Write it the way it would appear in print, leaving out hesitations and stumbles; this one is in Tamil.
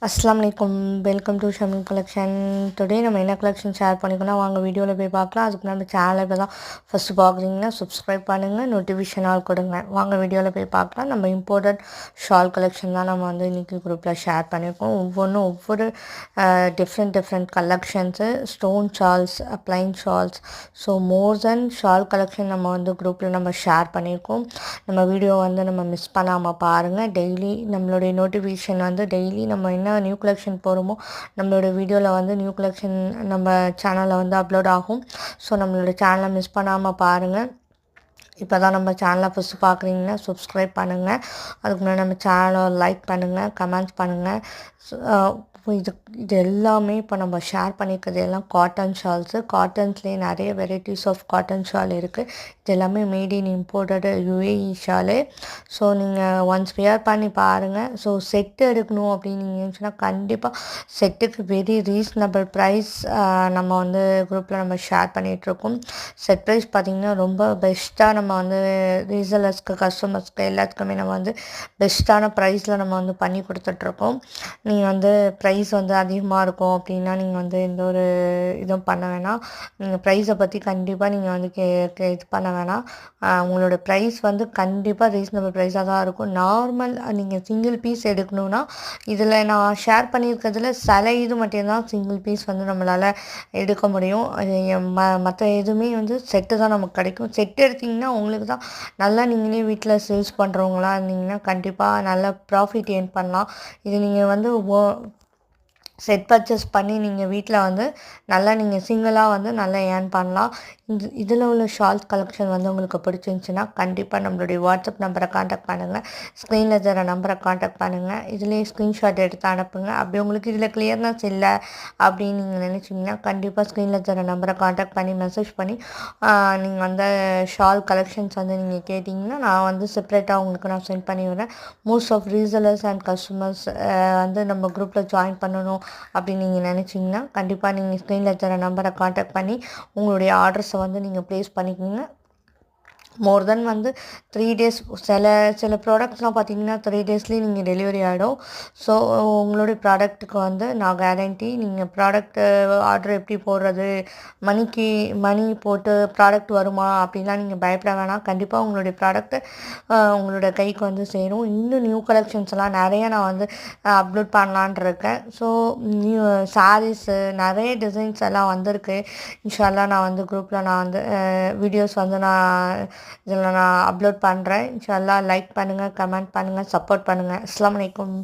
அஸ்ஸலாமுஅலைக்கும் வெல்கம் டு ஷமின் கலெக்ஷன். டுடே நம்ம என்ன கலெக்ஷன் ஷேர் பண்ணிக்கணும் வாங்க வீடியோவில் போய் பார்க்கலாம். அதுக்கு நம்ம சேனலை இப்போ தான் ஃபஸ்ட்டு பார்க்குறீங்கன்னா சப்ஸ்கிரைப் பண்ணுங்கள், நோட்டிஃபிகேஷன் ஆல் கொடுங்க. வாங்க வீடியோவில் போய் பார்க்கலாம். நம்ம இம்போர்ட்டட் ஷால் கலெக்ஷன் தான் நம்ம இன்றைக்கி குரூப்பில் ஷேர் பண்ணியிருக்கோம். ஒவ்வொரு different collections, stone shawls, plain shawls, so more then shawl collection நம்ம குரூப்பில் நம்ம ஷேர் பண்ணியிருக்கோம். நம்ம வீடியோ நம்ம மிஸ் பண்ணாமல் பாருங்கள். டெய்லி நம்மளுடைய நோட்டிஃபிகேஷன் டெய்லி நம்ம என்ன நியூ கலெக்ஷன் போகிறோமோ நம்மளோட வீடியோவில் நியூ கலெக்ஷன் நம்ம சேனலில் அப்லோட் ஆகும். ஸோ நம்மளோட சேனலை மிஸ் பண்ணாமல் பாருங்கள். இப்போ தான் நம்ம சேனலை ஃபஸ்ட்டு பார்க்குறீங்கன்னா சப்ஸ்கிரைப் பண்ணுங்கள். அதுக்கு முன்னாடி நம்ம சேனலை லைக் பண்ணுங்கள், கமெண்ட்ஸ் பண்ணுங்கள். இது எல்லாமே இப்போ நம்ம ஷேர் பண்ணியிருக்கிறது எல்லாம் காட்டன் ஷால்ஸு. காட்டன்ஸ்லேயே நிறைய வெரைட்டிஸ் ஆஃப் காட்டன் ஷால் இருக்குது. இது எல்லாமே made in imported UAE shawl. So நீங்கள் ஒன்ஸ் வியர் பண்ணி பாருங்கள். ஸோ செட்டு எடுக்கணும் அப்படின்னு நீங்கள் இருந்துச்சுன்னா கண்டிப்பாக செட்டுக்கு வெரி ரீசனபிள் ப்ரைஸ் நம்ம குரூப்பில் நம்ம ஷேர் பண்ணிகிட்ருக்கோம். செட் ப்ரைஸ் பார்த்திங்கன்னா ரொம்ப பெஸ்ட்டாக நம்ம ரீசலர்ஸ்க்கு, கஸ்டமர்ஸ்க்கு எல்லாத்துக்குமே நம்ம பெஸ்ட்டான ப்ரைஸில் நம்ம பண்ணி கொடுத்துட்ருக்கோம். நீங்கள் ப்ரைஸ் அதிகமாக இருக்கும் அப்படின்னா நீங்கள் எந்த ஒரு இதுவும் பண்ண வேணாம். நீங்கள் ப்ரைஸை பற்றி கண்டிப்பாக நீங்கள் இது பண்ண வேணாம். உங்களோட ப்ரைஸ் கண்டிப்பாக ரீசனபிள் ப்ரைஸாக தான் இருக்கும். நார்மல் நீங்கள் சிங்கிள் பீஸ் எடுக்கணுன்னா இதில் நான் ஷேர் பண்ணியிருக்கிறதுல சில இது மட்டும்தான் சிங்கிள் பீஸ் நம்மளால் எடுக்க முடியும். மற்ற எதுவுமே செட்டு தான் நமக்கு கிடைக்கும். செட்டு எடுத்திங்கன்னா உங்களுக்கு தான் நல்லா நீங்களே வீட்டில் சேல்ஸ் பண்ணுறவங்களா இருந்தீங்கன்னா கண்டிப்பாக நல்லா ப்ராஃபிட் ஏர்ன் பண்ணலாம். இது நீங்கள் செட் பர்ச்சேஸ் பண்ணி நீங்கள் வீட்டில் நல்லா நீங்கள் சிங்கிளாக நல்லா ஏர்ன் பண்ணலாம். இதில் உள்ள ஷால்ஸ் கலெக்ஷன் உங்களுக்கு பிடிச்சிருந்துச்சின்னா கண்டிப்பாக நம்மளுடைய வாட்ஸ்அப் நம்பரை காண்டாக்ட் பண்ணுங்கள். ஸ்க்ரீனில் தர நம்பரை காண்டாக்ட் பண்ணுங்கள். இதிலே ஸ்க்ரீன்ஷாட் எடுத்து அனுப்புங்க. அப்படி உங்களுக்கு இதில் கிளியர்னஸ் இல்லை அப்படின்னு நீங்கள் நினச்சிங்கன்னா கண்டிப்பாக ஸ்க்ரீனில் தர நம்பரை காண்டாக்ட் பண்ணி மெசேஜ் பண்ணி நீங்கள் ஷால் கலெக்ஷன்ஸ் நீங்கள் கேட்டிங்கன்னா நான் செப்பரேட்டாக உங்களுக்கு நான் சென்ட் பண்ணி விடுறேன். மோஸ்ட் ஆஃப் ரீசலர்ஸ் அண்ட் கஸ்டமர்ஸ் நம்ம குரூப்பில் ஜாயின் பண்ணணும் அப்படின்னு நீங்கள் நினச்சிங்கன்னா கண்டிப்பாக நீங்கள் ஸ்க்ரீனில் தர நம்பரை காண்டாக்ட் பண்ணி உங்களுடைய ஆர்டர்ஸை நீங்கள் ப்ளேஸ் பண்ணிக்கோங்க. மோர் தென் 3 days சில ப்ராடக்ட்ஸ்லாம் பார்த்தீங்கன்னா 3 daysலேயே நீங்கள் டெலிவரி ஆகிடும். ஸோ உங்களுடைய ப்ராடக்ட்டுக்கு நான் கேரண்டி. நீங்கள் ப்ராடக்ட்டு ஆர்டர் எப்படி போடுறது, மணி போட்டு ப்ராடக்ட் வருமா அப்படின்லாம் நீங்கள் பயப்பட வேணாம். கண்டிப்பாக உங்களுடைய ப்ராடக்ட்டு உங்களோட கைக்கு சேரும். இன்னும் நியூ கலெக்ஷன்ஸ்லாம் நிறைய நான் அப்லோட் பண்ணலான் இருக்கேன். ஸோ நியூ சாரீஸு நிறைய டிசைன்ஸ் எல்லாம் வந்திருக்கு. இன்ஷால்லா நான் குரூப்பில் நான் வீடியோஸ் நான் இதில் நான் அப்லோட் பண்ணுறேன். இன்ஷா அல்லாஹ் லைக் பண்ணுங்கள், கமெண்ட் பண்ணுங்கள், சப்போர்ட் பண்ணுங்கள். அஸ்ஸலாமு அலைக்கும்.